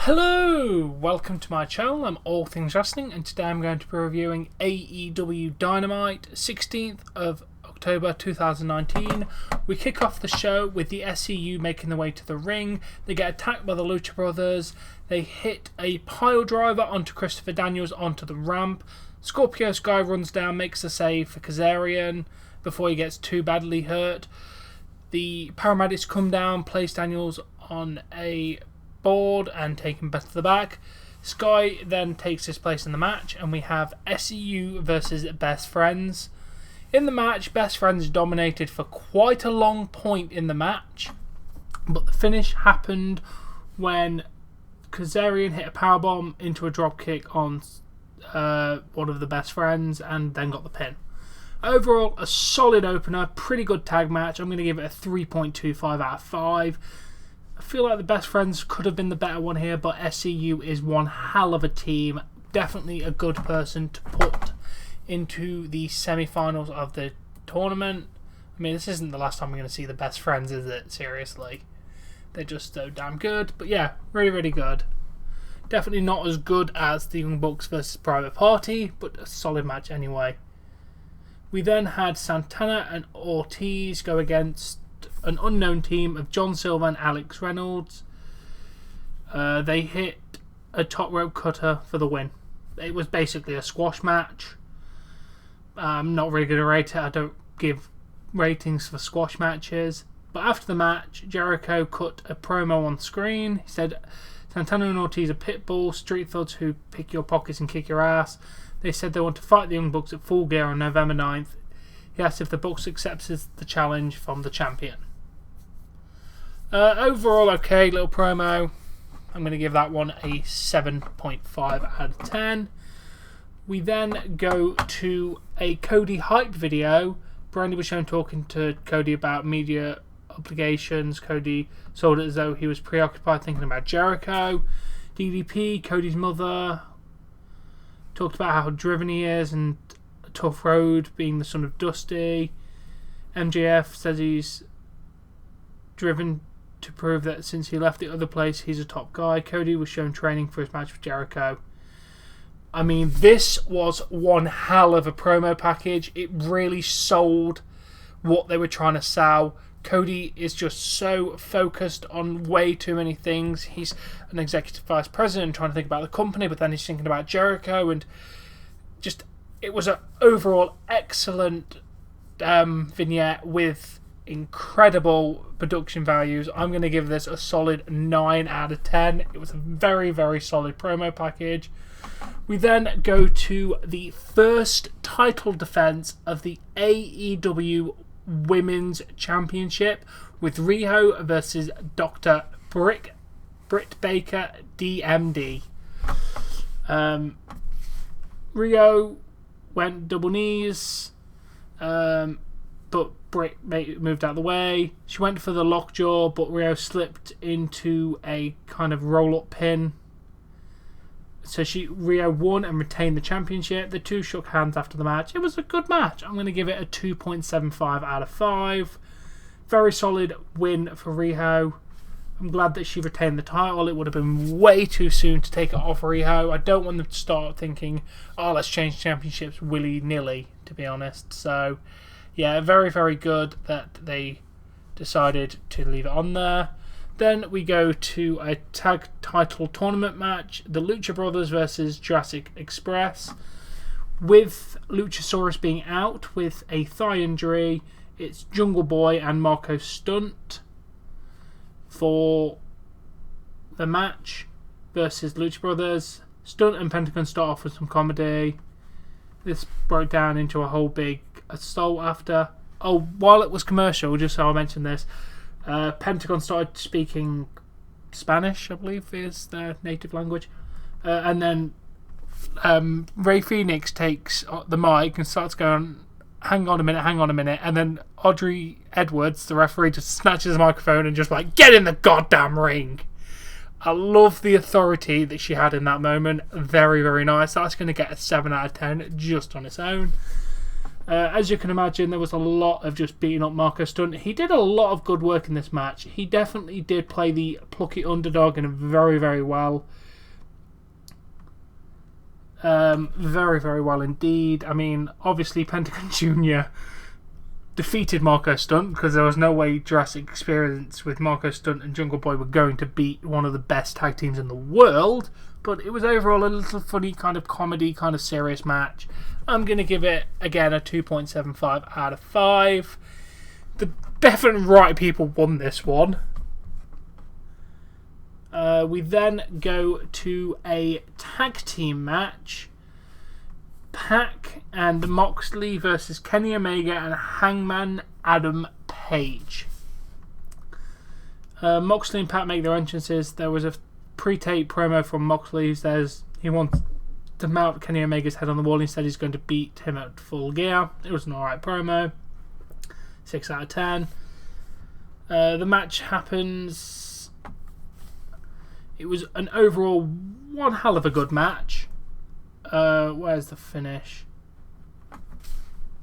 Hello! Welcome to my channel. I'm All Things Wrestling, and today I'm going to be reviewing AEW Dynamite, 16th of October 2019. We kick off the show with the SCU making their way to the ring. They get attacked by the Lucha Brothers. They hit a pile driver onto Christopher Daniels onto the ramp. Scorpio Sky runs down, makes a save for Kazarian before he gets too badly hurt. The paramedics come down, place Daniels on a board and take him back to the back. Sky then takes his place in the match, and we have SCU versus Best Friends. In the match, Best Friends dominated for quite a long point in the match, but the finish happened when Kazarian hit a powerbomb into a dropkick on one of the Best Friends and then got the pin. Overall, a solid opener, pretty good tag match. I'm going to give it a 3.25 out of 5. I feel like the Best Friends could have been the better one here, but SCU is one hell of a team. Definitely a good person to put into the semi-finals of the tournament. I mean, this isn't the last time we're going to see the Best Friends, is it? Seriously. They're just so damn good. But yeah, really, really good. Definitely not as good as the Young Bucks versus Private Party, but a solid match anyway. We then had Santana and Ortiz go against an unknown team of John Silver and Alex Reynolds. They hit a top rope cutter for the win. It was basically a squash match. I'm not really going to rate it. I don't give ratings for squash matches. But after the match, Jericho cut a promo on screen. He said, Santana and Ortiz are pit bulls, street thugs who pick your pockets and kick your ass. They said they want to fight the Young Bucks at Full Gear on November 9th. He asked if the Bucks accepts the challenge from the champion. Overall, okay, little promo. I'm going to give that one a 7.5 out of 10. We then go to a Cody hype video. Brandy was shown talking to Cody about media obligations. Cody sold it as though he was preoccupied thinking about Jericho. DDP, Cody's mother, talked about how driven he is and a tough road, being the son of Dusty. MJF says he's driven to prove that since he left the other place, he's a top guy. Cody was shown training for his match with Jericho. I mean, this was one hell of a promo package. It really sold what they were trying to sell. Cody is just so focused on way too many things. He's an executive vice president trying to think about the company, but then he's thinking about Jericho, and just it was an overall excellent vignette with incredible production values. I'm going to give this a solid 9 out of 10. It was a very, very solid promo package. We then go to the first title defense of the AEW Women's Championship with Riho versus Dr. Britt Baker, DMD. Riho went double knees, but Britt moved out of the way. She went for the lockjaw, but Riho slipped into a kind of roll-up pin. So Riho won and retained the championship. The two shook hands after the match. It was a good match. I'm going to give it a 2.75 out of 5. Very solid win for Riho. I'm glad that she retained the title. It would have been way too soon to take it off Riho. I don't want them to start thinking, oh, let's change championships willy-nilly, to be honest. So, yeah, very, very good that they decided to leave it on there. Then we go to a tag title tournament match, the Lucha Brothers versus Jurassic Express. With Luchasaurus being out with a thigh injury, it's Jungle Boy and Marco Stunt for the match versus Lucha Brothers. Stunt and Pentagon start off with some comedy. This broke down into a whole big assault after. Oh, while it was commercial, just so I mentioned this, Pentagon started speaking Spanish, I believe is their native language. And then Rey Fenix takes the mic and starts going, hang on a minute. And then Audrey Edwards, the referee, just snatches the microphone and just like, get in the goddamn ring. I love the authority that she had in that moment. Very, very nice. That's going to get a 7 out of 10 just on its own. As you can imagine, there was a lot of just beating up Marco Stunt. He did a lot of good work in this match. He definitely did play the plucky underdog and very, very well. Very, very well indeed. I mean, obviously Pentagon Jr. defeated Marco Stunt because there was no way Jurassic Experience with Marco Stunt and Jungle Boy were going to beat one of the best tag teams in the world. But it was overall a little funny, kind of comedy, kind of serious match. I'm going to give it, again, a 2.75 out of 5. The Beth and Right people won this one. We then go to a tag team match. Pac and Moxley versus Kenny Omega and Hangman Adam Page. Moxley and Pac make their entrances. There was a pre-tape promo from Moxley who says he wants to mount Kenny Omega's head on the wall. Instead, he's going to beat him at Full Gear. It was an alright promo. 6 out of 10. The match happens. It was an overall one hell of a good match. Where's the finish?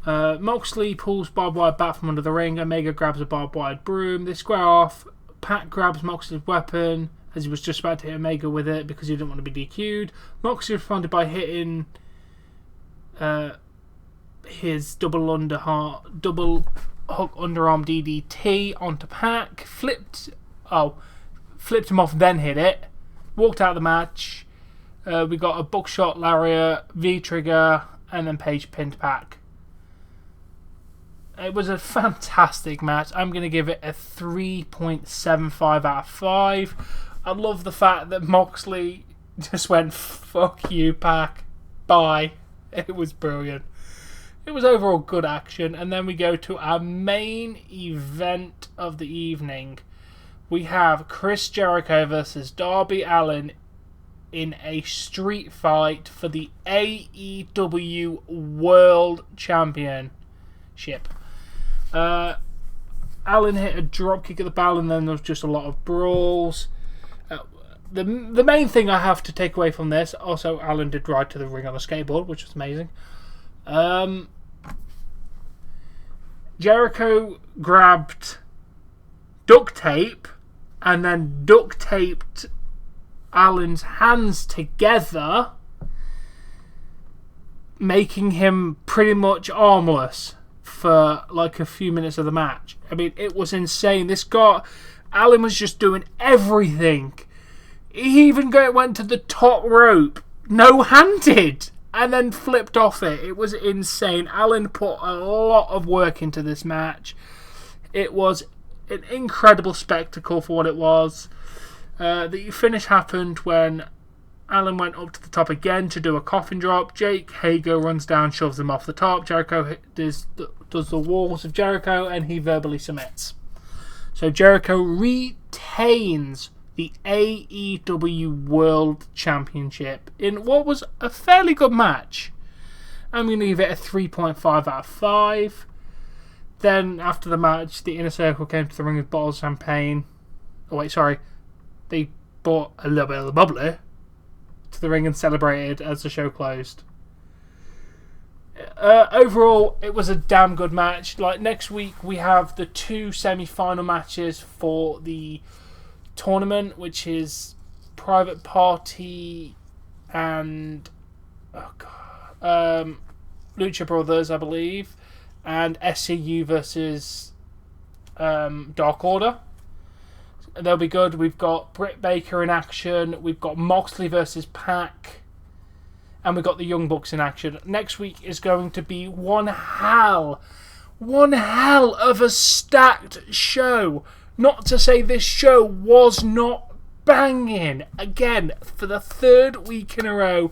Moxley pulls barbed wire back from under the ring. Omega grabs a barbed wire broom. They square off. Pat grabs Moxley's weapon as he was just about to hit Omega with it because he didn't want to be DQ'd. Moxley responded by hitting his double hook underarm DDT onto Pac. Flipped him off, then hit it. Walked out of the match. We got a buckshot lariat, V-trigger, and then Paige pinned Pac. It was a fantastic match. I'm going to give it a 3.75 out of 5. I love the fact that Moxley just went, fuck you, Pac. Bye. It was brilliant. It was overall good action. And then we go to our main event of the evening. We have Chris Jericho versus Darby Allin in a street fight for the AEW World Championship. Allin hit a dropkick at the bell, and then there was just a lot of brawls. The main thing I have to take away from this, also Allin did ride to the ring on a skateboard, which was amazing. Jericho grabbed duct tape and then duct taped Allin's hands together, making him pretty much armless for like a few minutes of the match. I mean, it was insane. Allin was just doing everything. He even went to the top rope, no-handed, and then flipped off it. It was insane. Allin put a lot of work into this match. It was an incredible spectacle for what it was. The finish happened when Allin went up to the top again to do a coffin drop. Jake Hager runs down, shoves him off the top. Jericho does the walls of Jericho, and he verbally submits. So Jericho retains the AEW World Championship in what was a fairly good match. I'm going to give it a 3.5 out of 5. Then, after the match, the Inner Circle came to the ring with bottles of champagne. Oh, wait, sorry. They brought a little bit of the bubbly to the ring and celebrated as the show closed. Overall, it was a damn good match. Like, next week, we have the 2 semi-final matches for the tournament, which is Private Party and Lucha Brothers, I believe, and SCU versus Dark Order. They'll be good. We've got Britt Baker in action. We've got Moxley versus Pac. And we've got the Young Bucks in action. Next week is going to be one hell of a stacked show. Not to say this show was not banging. Again, for the 3rd week in a row,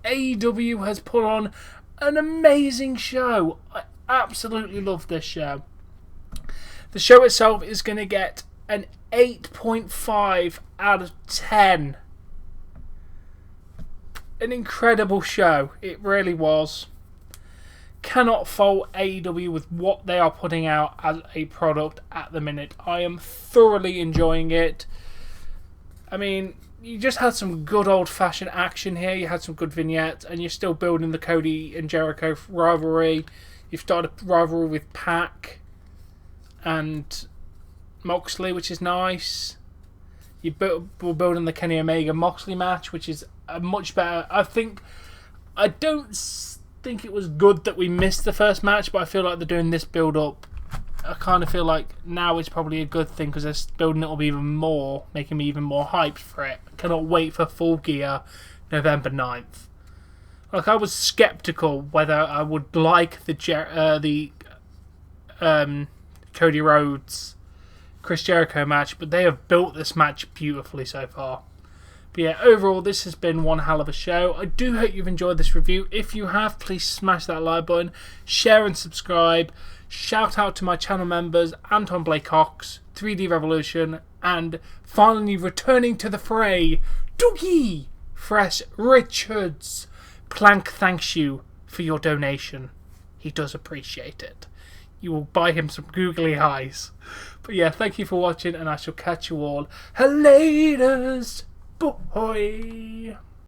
AEW has put on an amazing show. I absolutely love this show. The show itself is going to get an 8.5 out of 10. An incredible show. It really was. Cannot fault AEW with what they are putting out as a product at the minute. I am thoroughly enjoying it. I mean, you just had some good old-fashioned action here. You had some good vignettes, and you're still building the Cody and Jericho rivalry. You've started a rivalry with Pac and Moxley, which is nice. We're building the Kenny Omega Moxley match, which is a much better. I don't think it was good that we missed the first match, but I feel like they're doing this build up. I kind of feel like now it's probably a good thing because they're building it up even more, making me even more hyped for it. I cannot wait for Full Gear November 9th. Like, I was skeptical whether I would like the Cody Rhodes Chris Jericho match, but they have built this match beautifully so far. But yeah, overall, this has been one hell of a show. I do hope you've enjoyed this review. If you have, please smash that like button, share and subscribe. Shout out to my channel members, Anton Blake-Cox, 3D Revolution, and finally returning to the fray, Dougie Fresh Richards. Plank thanks you for your donation. He does appreciate it. You will buy him some googly eyes. But yeah, thank you for watching, and I shall catch you all laters. Boy.